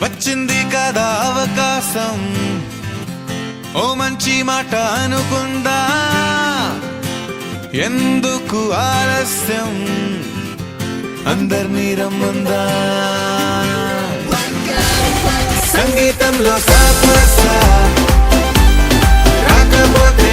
వచ్చింది కదా అవకాశం, ఓ మంచి మాట అనుకుందా, ఎందుకు ఆలస్యం, అందర్నీ రమ్మందా. సంగీతంలో సాపస రాకపోతే